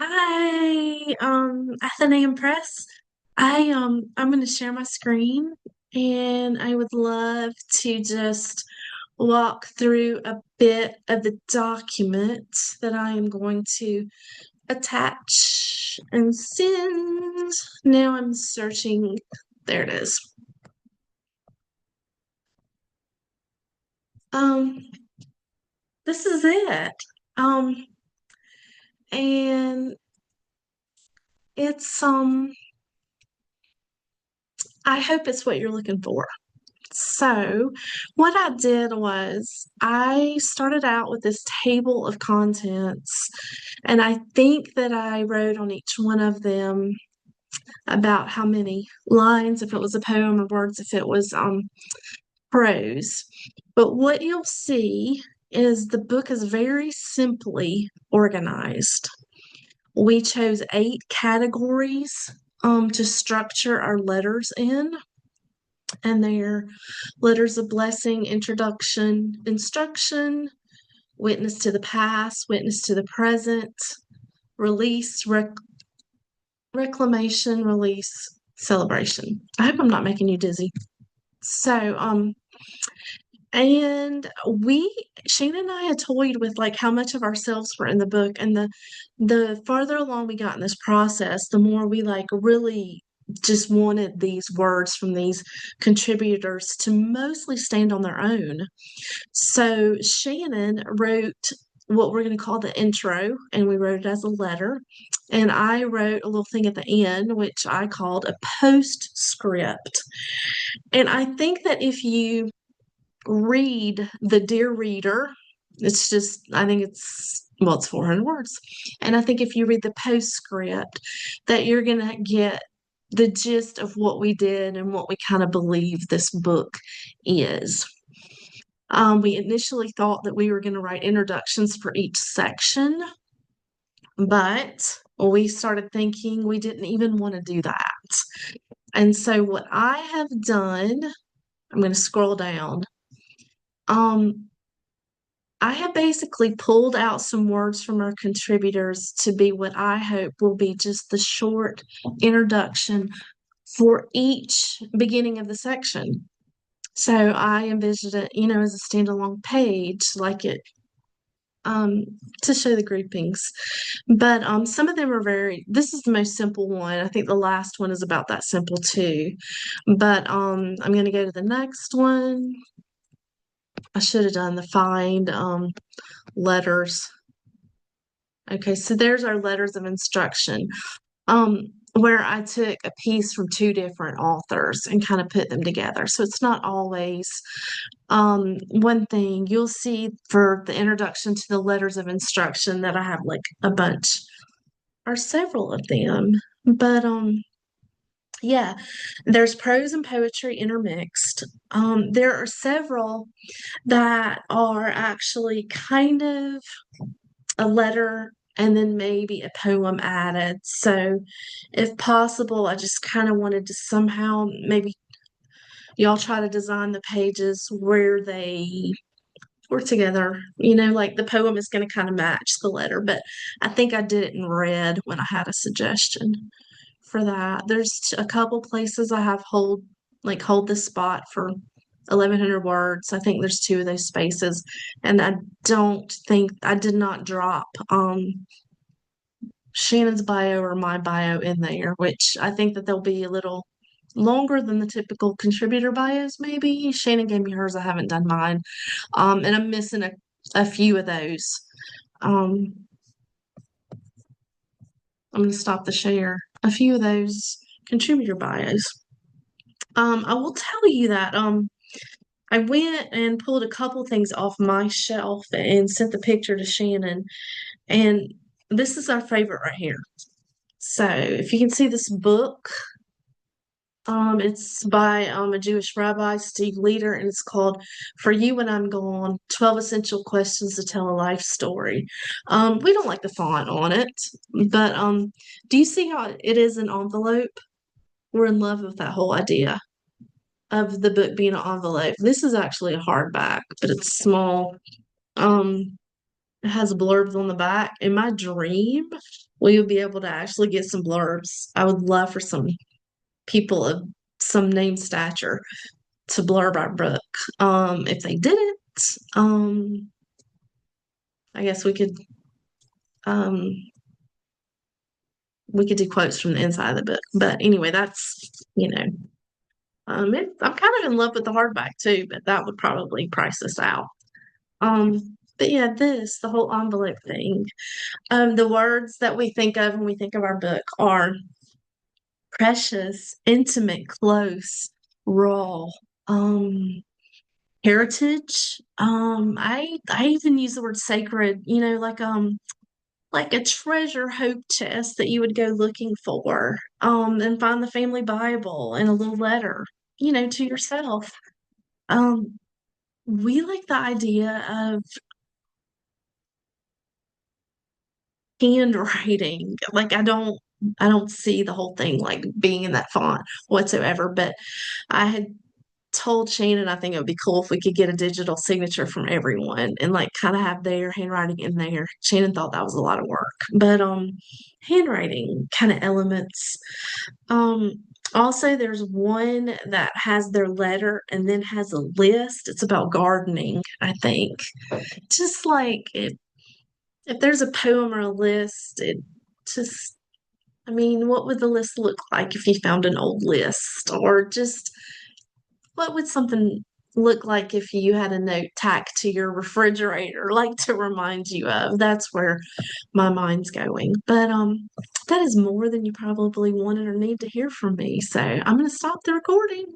Hi, Athenaeum Press. I'm going to share my screen, and I would love to just walk through a bit of the document that I am going to attach and send. Now I'm searching. There it is. Um, this is it. Um, and it's I hope it's what you're looking for. So, what I did was I started out with this table of contents, and I think that I wrote on each one of them about how many lines, if it was a poem, or words, if it was prose. But what you'll see is the book is very simply organized. We chose 8 categories to structure our letters in, and they're letters of blessing, introduction, instruction, witness to the past, witness to the present, release, reclamation, release, celebration. I hope I'm not making you dizzy. So, and Shane and I had toyed with like how much of ourselves were in the book, and the farther along we got in this process, the more we like really just wanted these words from these contributors to mostly stand on their own. So Shannon wrote what we're going to call the intro, and we wrote it as a letter. And I wrote a little thing at the end, which I called a postscript. And I think that if you read the Dear Reader, I think it's 400 words. And I think if you read the postscript, that you're going to get the gist of what we did and what we kind of believe this book is. We initially thought that we were going to write introductions for each section, but we started thinking we didn't even want to do that. And so, what I have done, I'm going to scroll down. Um, I have basically pulled out some words from our contributors to be what I hope will be just the short introduction for each beginning of the section. So I envisioned it, as a standalone page, like it um to show the groupings. But some of them are this is the most simple one. I think the last one is about that simple too. But I'm gonna go to the next one. I should have done the find letters. Okay, so there's our letters of instruction. Where I took a piece from 2 different authors and kind of put them together. So it's not always one thing. You'll see for the introduction to the letters of instruction that I have like a bunch or several of them. But yeah, there's prose and poetry intermixed. There are several that are actually kind of a letter and then maybe a poem added. So, if possible, I just kind of wanted to somehow maybe y'all try to design the pages where they were together. Like the poem is going to kind of match the letter, but I think I did it in red when I had a suggestion for that. There's a couple places I have hold this spot for 1100 words. I think there's 2 of those spaces, and I did not drop Shannon's bio or my bio in there, which I think that they'll be a little longer than the typical contributor bios, maybe. Shannon gave me hers, I haven't done mine. And I'm missing a few of those. Um, I'm going to stop the share. A few of those contributor bios. I will tell you that I went and pulled a couple things off my shelf and sent the picture to Shannon. And this is our favorite right here. So if you can see this book, it's by a Jewish rabbi, Steve Leader, and it's called For You When I'm Gone 12 Essential Questions to Tell a Life Story. We don't like the font on it, but do you see how it is an envelope? We're in love with that whole idea of the book being an envelope. This is actually a hardback, but it's small. Um, It has blurbs on the back. In my dream, we would be able to actually get some blurbs. I would love for some people of some name stature to blurb our book. If they didn't, um, I guess um we could do quotes from the inside of the book. But anyway, I'm kind of in love with the hardback too, but that would probably price us out. But yeah, the whole envelope thing. The words that we think of when we think of our book are precious, intimate, close, raw, um, heritage. I even use the word sacred, like a treasure hope chest that you would go looking for, and find the family Bible and a little letter, to yourself. Um, we like the idea of handwriting. Like I don't see the whole thing like being in that font whatsoever, but I had told Shannon I think it would be cool if we could get a digital signature from everyone and like kind of have their handwriting in there. Shannon thought that was a lot of work, but handwriting kind of elements. Um Also there's one that has their letter and then has a list. It's about gardening, I think. Just like if there's a poem or a list, it just I mean, what would the list look like if you found an old list? Or just what would something look like if you had a note tacked to your refrigerator, like to remind you of? That's where my mind's going. But that is more than you probably wanted or need to hear from me. So I'm gonna stop the recording.